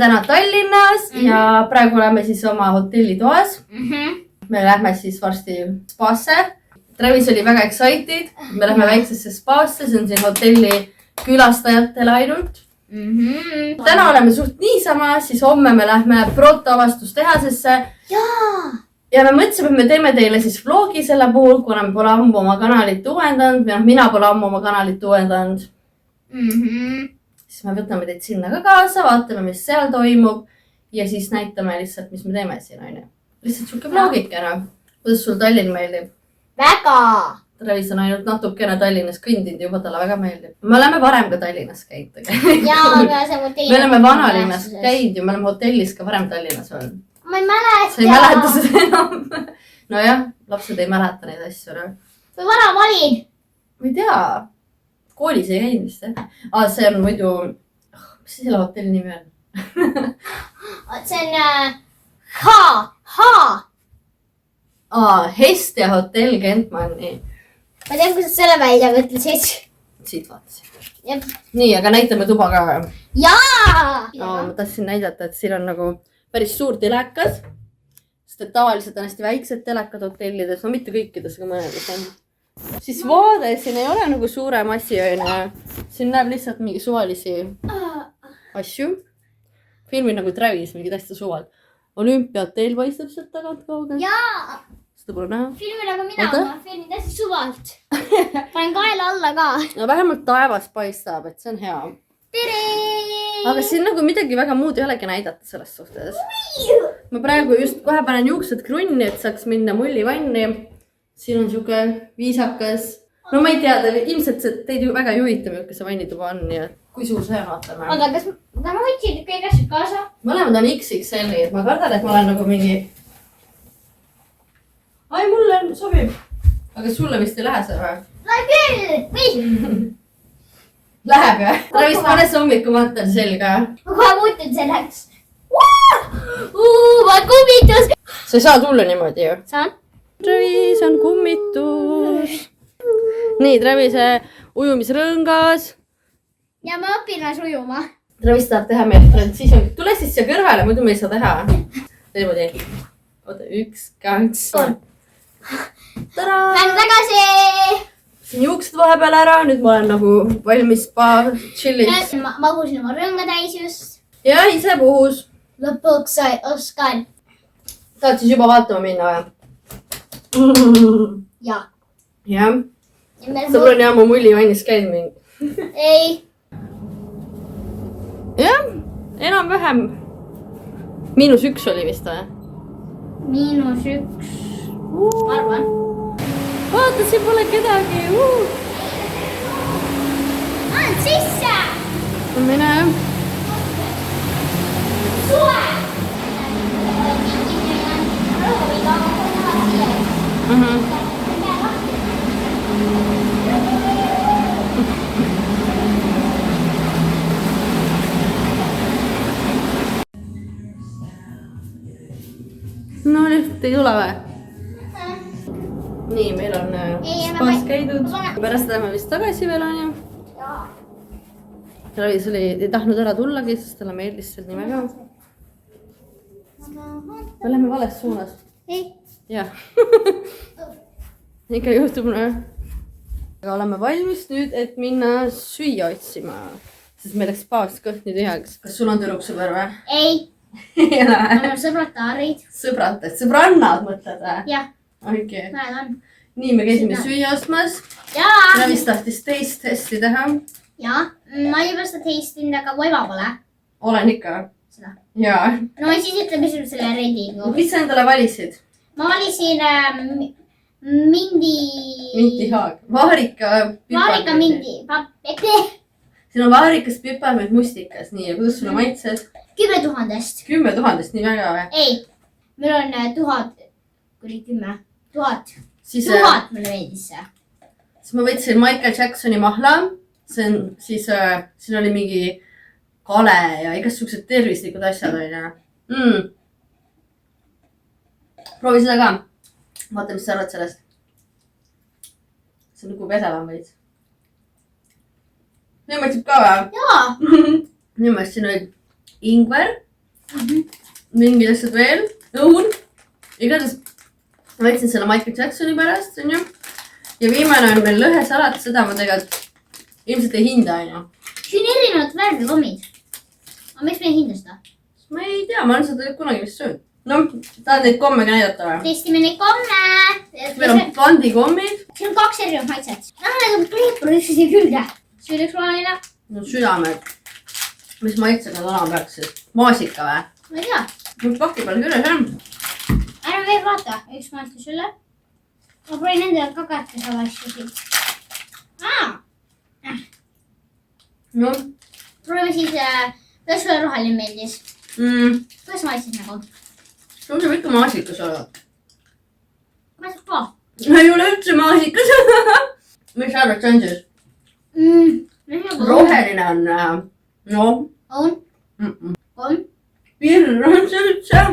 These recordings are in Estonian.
täna Tallinnas ja praegu oleme siis oma hotellitoas. Me lähme siis varsti spaasse. Travis oli väga excited. Me lähme väiksesse spaasse, see on siin hotelli külastajatele ainult. Täna oleme suht niisama, siis homme me lähme protoavastustehasesse. Ja me mõtlesime, et me teeme teile siis vlogi selle puhul, kuna me pole ammu oma kanalit uuendanud. Mina pole ammu oma kanalit uuendanud. Siis me võtame teid sinna ka kaasa, vaatame, mis seal toimub. Ja siis näitame lihtsalt, mis me teeme siin, on ju. Lihtsalt suke vlogikene. Kuidas sul Tallinn meeldib? Väga! Travis on ainult natukene Tallinnas kõndinud, juba talle väga meeldib. Me oleme varem ka Tallinnas käinud. Aga see hotelli... Me oleme vanalinnas käinud ja me oleme hotellis ka varem Tallinnas olnud. Ma ei mäleta. Sa ei mäleta seda enam. Nojah, lapsed ei mäleta neid asju. Või vana ma olin? Ma ei tea. Koolis ei käinud vist, jah? See on muidu... Mis selle hotelli nimi on? See on... Hestia hotell Kentmanni. Ma tean, kuidas selle välja mõtlesid. Siit vaatasin. Nii, aga näitame tuba ka või? Jaa! Ma tahtsin näidata, et siin on nagu päris suur telekas. Sest et tavaliselt on hästi väiksed telekad hotellides. No mitte kõikides, aga mõnedes on. Siis vaade siin ei ole nagu suurem asi, on. Siin näeb lihtsalt mingi suvalisi asju. Filmi nagu Travis, mingi täiesti suvalt. Olümpiahotell paistab sealt tagant kaugel. Jaa! Seda pole näha. Filmi nagu mina, ma filmin täiesti suvalt. Panen kaela alla ka. No vähemalt taevas paistab, et see on hea. Tere! Aga siin nagu midagi väga muud ei olegi näidata selles suhtes. Ma praegu just kohe panen juuksed krunni, et saaks minna mullivanni. Siin on siuke viisakas. No ma ei tea, ilmselt teid ju väga juhita, milline see vannituba on. Ja kui suur see on, vaatame. Aga kas ma võtsin kõik asjad kaasa? Mõlemad on XXL-i, et ma kardan, et ma olen nagu mingi... Ai, mulle sobib. Aga sulle vist ei lähe see või? Läheb küll! Või? Läheb jah? Travis, pane see hommikumantel selga. Ma kohe muutun selleks. Ma kummitus! Sa ei saa tulla niimoodi ju? Saan? Travis on kummitus. Nii, Travise ujumisrõngas. Ja ma õpin alles ujuma. Travis tahab teha meil transition. Tule siis siia kõrvale, muidu me ei saa teha. Niimoodi. Oota, 1, 2, 3. Tada! Lähen tagasi! Siin juuksed vahepeal ära, nüüd ma olen nagu valmis chilliks. Ma magusin oma rõnga täis just. Ja, ise puhus. Lõpuks oskan. Tahad siis juba vaatama minna või? Ja. Jah. Sõbr on jah mu mullivannis käinud mingi. Ei. Jah, enam-vähem. -1 oli vist või? -1. Ma arvan. Vaata, siin pole kedagi. Ann sisse! Mine. Suve! No nüüd ei tule või? Nii, meil on spaas käidud. Pärast läheme vist tagasi veel on ju. Travis ei tahtnud ära tullagi, sest talle meeldis seal nii väga. Me läheme vales suunas. Ei. Jah. Ikka juhtub no. Aga oleme valmis nüüd, et minna süüa otsima. Sest meil läks spaas kõht nii tühjaks. Kas sul on tüdruksõber või? Ei. Mul sõbrad taarid. Sõbrad, sõbrannad mõtled või? Jah. Okay. Näed on. Nii, me käisime süüa ostmas. Jaa. Travis tahtis teist testi teha. Jaa. Ma ei vasta teistinud, aga mu ema pole. Olen ikka. Seda. Jaa. No siis ütle, mis sul selle redingu. Mis sa endale valisid? Ma valisin mindi... Mintihaag. Vaarika piparmeid. Vaarika mindi. Siin on vaarikas piparmeid mustikas. Nii, ja kuidas sulle maitsed? 10 000. 10 000, nii väga või? Ei. Meil on 1000. Kuri 10. 1000. Siis, 1000 mulle meeldis see. Siis ma võtsin Michael Jacksoni mahla. See on siis, siin oli mingi kale ja igasugused tervislikud asjad on ja. Proovi seda ka. Vaata, mis sa arvad sellest. See on nagu vedelam veits. Nii maitsib ka või? Jaa. Nii maitsib siin oli ingver, mingid asjad veel. õun. igatahes ma võtsin selle Michael Jacksoni pärast, onju. ja viimane on meil lõhesalat, seda ma tegelikult ilmselt ei hinda, onju. siin erinevad värvi kommid. aga miks me ei hinda seda? ma ei tea, ma olen seda kunagi vist söönud. noh, tahad neid komme ka näidata või? Testime neid komme. meil on pandikommid. siin on 2 erinevat maitset. Need on kleepurisse siia külge. see oli üks roheline. no südamed. mis maitsega nad olema peaks siis? maasika või? ma ei tea. mul paki peal küljes on. ära veel vaata, üks maitse sulle. ma proovin endale ka kätte sama asju siit. noh. proovime siis, kuidas sulle roheline meeldis? Kuidas maitses nagu? sul saab ikka maasikas olla. Maitses ka? ei ole üldse maasikas. mis sa arvad, see on siis? roheline on, noh. on? on? pirn on see üldse.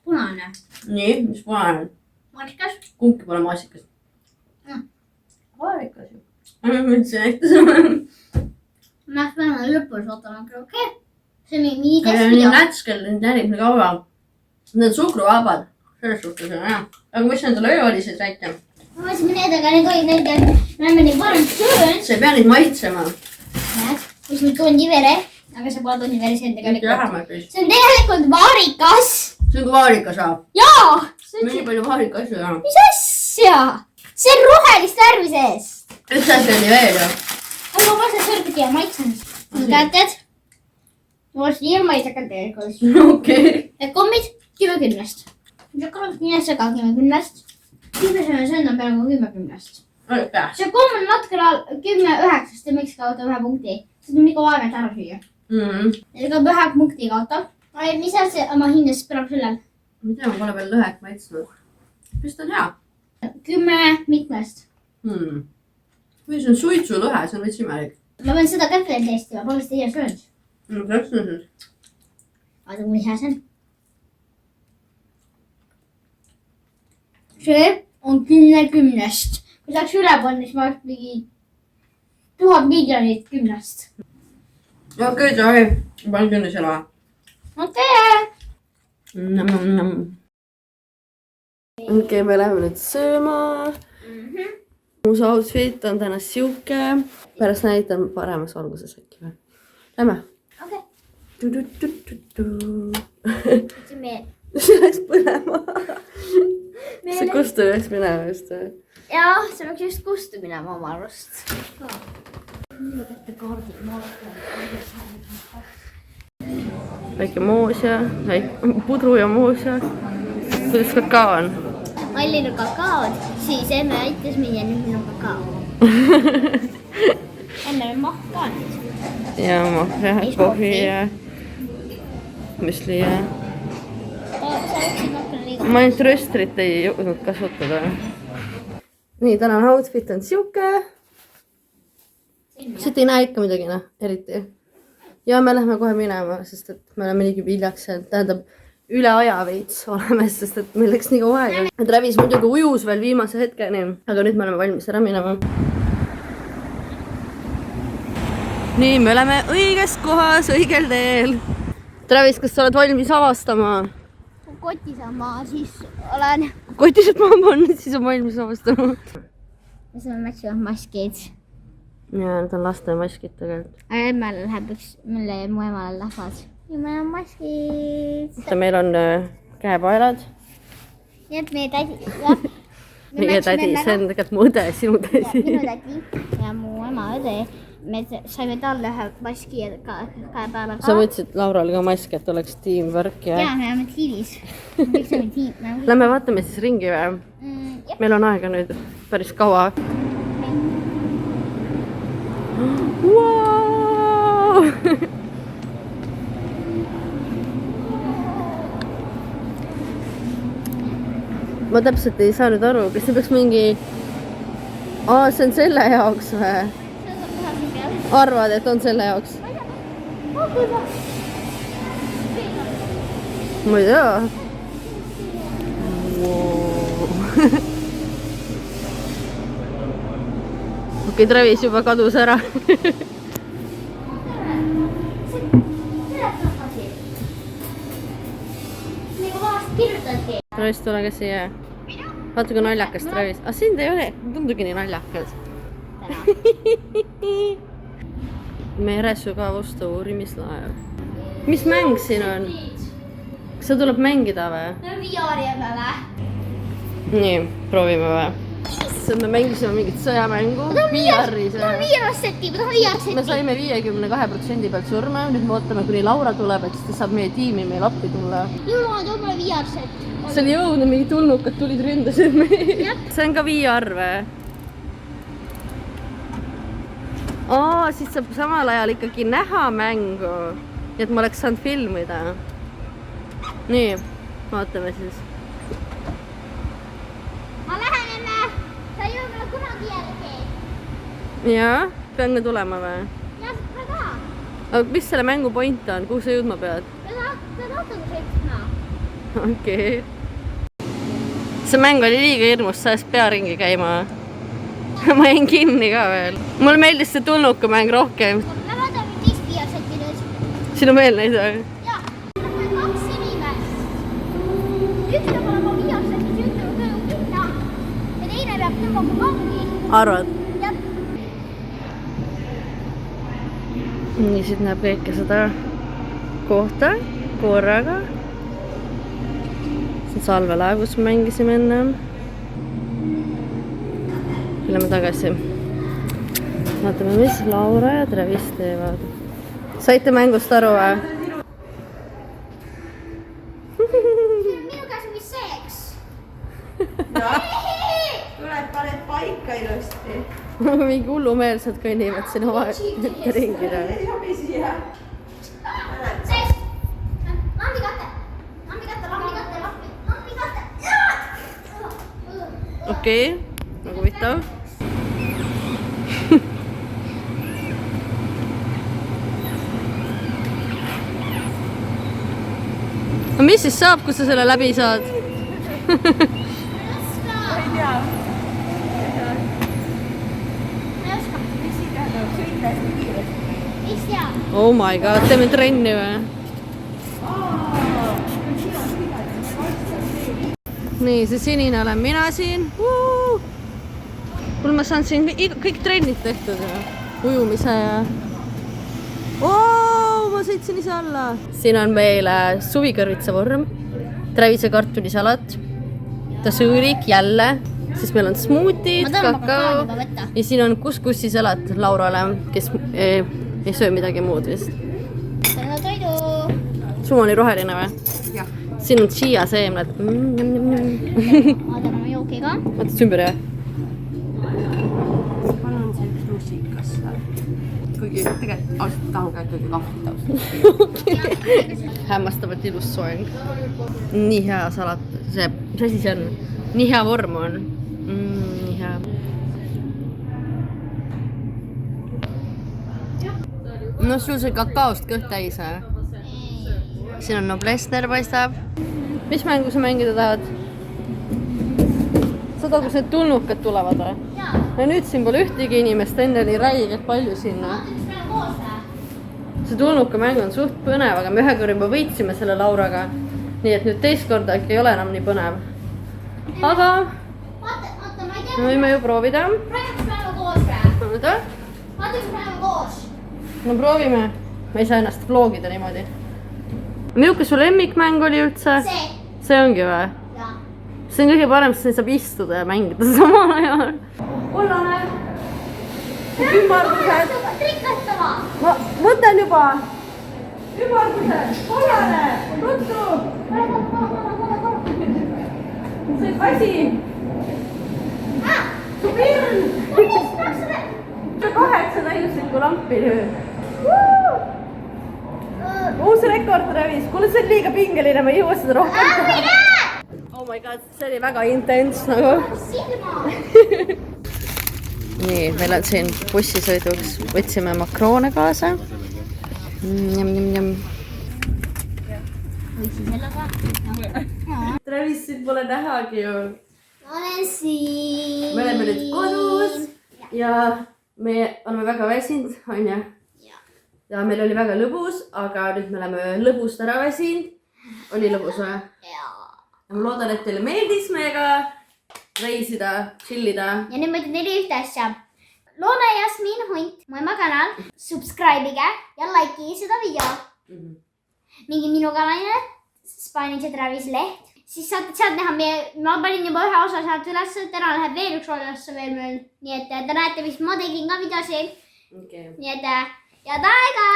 punane. nii, mis punane on? maasikas? kumbki pole maasikas. maasikas ju. mis see näitas? ma pean lõpus ootama, okei? see on nii see on nii nätskel, need närib nii kaua. Need on suhkruvabad. selles suhtes on hea. aga mis nendel öö oli siis väike? ma mõtlesin need, aga need olid need, me oleme neid varem söönud. sa ei pea neid maitsema. näed, kus meil tondivere, aga see pole tondivere, see on tegelikult. see see on tegelikult vaarikas. see on kui vaarikas saab. jaa! nii palju vaarika asju jah. mis asja? see on rohelist värvi sees. üks asi oli veel ju. aga ma panen sõrmedi ja maitsen. käted. ma panen ilma isegi tegelikult. okei. Need kommid 10-10. Minesse ka 10-10. 10 söönud on peaaegu 10-10. see komm on natuke 10-9, te miks kaotab 1 punkti. see on nii kaua aega, et ära süüa. ja kaob 1 punkti kaotab. mis asja oma hindas praegu sellel? ma ei tea, ma pole veel lõhet maitsnud. vist on hea. 10 mitmest. või see on suitsulõhe, see on veits imelik. ma pean seda kätte testima, pole seda ise söönud. no täpselt on siis. vaata, kui hea see on. see on 10-10. kui saaks üle panna, siis ma oleks mingi 1000 miljonit 10-st. okei, sorry. ma panen künni selle. okei. okei, me läheme nüüd sööma. mu outfit on täna siuke. pärast näitan paremas valguses äkki või. Lähme. okei. see läks põlema. see kustu läks minema just või? jah, see läks just kustu minema oma arust. väike moos ja pudru ja moos ja. kuidas kakao on? Allil on kakaod, siis emme aitas mind ja nüüd minu kakao. enne on mahk ka nüüd. ja mahk ja kohvi ja müsli ja. ma ainult röstrit ei jõudnud kasutada. nii, tänane outfit on siuke. siit ei näe ikka midagi, noh, eriti. ja me lähme kohe minema, sest et me oleme niigi viljaks, tähendab üle aja veits oleme, sest et meil läks nii kaua aega. Travis muidugi ujus veel viimase hetkeni, aga nüüd me oleme valmis ära minema. nii, me oleme õiges kohas, õigel teel. Travis, kas sa oled valmis avastama? kui kotis on maa, siis olen. kui kotis on maa pannud, siis on valmis avastama. ja seal mätsivad maskid. ja need on laste maskid tegelikult. aga emmel läheb üks, mulle mu emale lähevad. ja meil on maskid. meil on käepaelad. nii et meie tädi, jah. meie tädi, see on tegelikult mu õde, sinu tädi. minu tädi ja mu ema õde. me saime talle ühe maski ja käepäeva ka. sa võtsid Laurale ka maski, et oleks tiimvärk ja. jaa, me oleme tiimis. kõik saame tiim. Lähme vaatame siis ringi või? meil on aega nüüd päris kaua. Wow! ma täpselt ei saa nüüd aru, kas see peaks mingi. see on selle jaoks või? arvad, et on selle jaoks? ma ei tea. okei, Travis juba kadus ära. võtadki. Travis, tule ka siia. Vaata kui naljakas Travis. Aga sind ei ole, tundugi nii naljakas. Meresügavuste uurimislaev. Mis mäng siin on? Kas see tuleb mängida või? VR-i peale. Nii, proovime või? Me mängisime mingit sõjamängu. VR-is. Ma tahan VR-setti, ma tahan VR-setti. Me saime 52% pealt surma. Nüüd me ootame, kuni Laura tuleb, et siis ta saab meie tiimi meil appi tulla. Jõulua, too mulle VR-sett. See oli õudne, mingi tulnukad tulid ründasid meid. See on ka VR või? Siis saab samal ajal ikkagi näha mängu. Nii et ma oleks saanud filmida. Nii, vaatame siis. Ma lähen enne. Sa ei jõu mulle kunagi järgi. Jaa, pean ka tulema või? Jah, ma ka. Aga mis selle mängu point on? Kuhu sa jõudma pead? Pead autoga sõitma. Okei. See mäng oli liiga hirmus, sa eest pea ringi käima. Ma jäin kinni ka veel. Mulle meeldis see tulnukamäng rohkem. Me vaatame teist VR-setti nüüd. Siin on veel neid või? Jaa. Kaks inimest. Üks peab olema VR-setis, üks peab olema kinna. Ja teine peab tõmbama vangi. Arvad? Jah. Nii, siit näeb kõike seda kohta korraga. See on salvelaev, kus me mängisime enne. Lähme tagasi. Vaatame, mis Laura ja Travis teevad. Saite mängust aru või? Minu käes on mis seeks. Tuleb, paned paika ilusti. Mingi hullumeelsed kõnnivad siin oma ringida. Ei sobi siia. Seeks. Lambi katte. Okei, nagu huvitav. No mis siis saab, kui sa selle läbi saad? Ei tea. Mis siin tähendab? Sõita hästi kiiresti. Mis tea? Oh my god, teeme trenni või? Nii, see sinine olen mina siin. Kuule, ma saan siin kõik trennid tehtud ja ujumise ja... Ma sõitsin ise alla. Siin on meil suvikõrvitsavorm, Travise kartulisalat, tasüürik jälle, siis meil on smuutid, kakao ja siin on kuskussisalat Laurale, kes ei söö midagi muud vist. Selle toidu. Suu oli roheline või? Jah. Siin on chia seemned. Vaatan oma jooki ka. Vaatad ümber jah? Palun see üks lusikas. Kuigi tegelikult ausalt tahan ka ikkagi kahvlit ausalt. Hämmastavalt ilus soeng. Nii hea salat. See, mis asi see on? Nii hea vorm on. Nii hea. No sul see kakaost kõht täis või? Siin on Noblessner paistab. Mis mängu sa mängida tahad? Seda, kus need tulnukad tulevad või? Ja nüüd siin pole ühtegi inimest, enne oli räigelt palju sinna. See tulnukamäng on suht põnev, aga me ühe korra juba võitsime selle Lauraga. Nii et nüüd teist korda äkki ei ole enam nii põnev. Aga me võime ju proovida. Vaata, no proovime. Ma ei saa ennast vlogida niimoodi. Milline su lemmikmäng oli üldse? See ongi või? See on kõige parem, sest saab istuda ja mängida samal ajal. Kollane! Ümmargused! Ma võtan juba! Ümmargused! Kollane! Ruttu! See asi! Su pirn! 8 täiuslikku lampi nüüd. Uus rekord, Travis. Kuule, see on liiga pingeline, ma ei jõua seda rohkem teha. Oh my god, see oli väga intens nagu. Nii, meil on siin bussisõiduks. Võtsime makroone kaasa. Travis, siin pole nähagi ju. Olen siin. Me oleme nüüd kodus ja me oleme väga väsinud, on ju? Ja meil oli väga lõbus, aga nüüd me oleme lõbust ära väsinud. Oli lõbus või? ma loodan, et teile meeldis meiega reisida, chillida. Ja nüüd ma ütlen teile ühte asja. Loona ja Jasmin Hunt, mu ema kanal. Subscribe'ige ja likeige seda video. Mingi minu kanalile, Spanish ja Travis Leht. Siis saate sealt näha ma panin juba ühe osa sealt üles, täna läheb veel üks osa veel meil. Nii et te näete, mis ma tegin ka videosid. Nii et ja taega!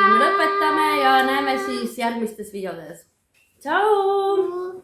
Ja me lõpetame ja näeme siis järgmistes videodes. Tšau!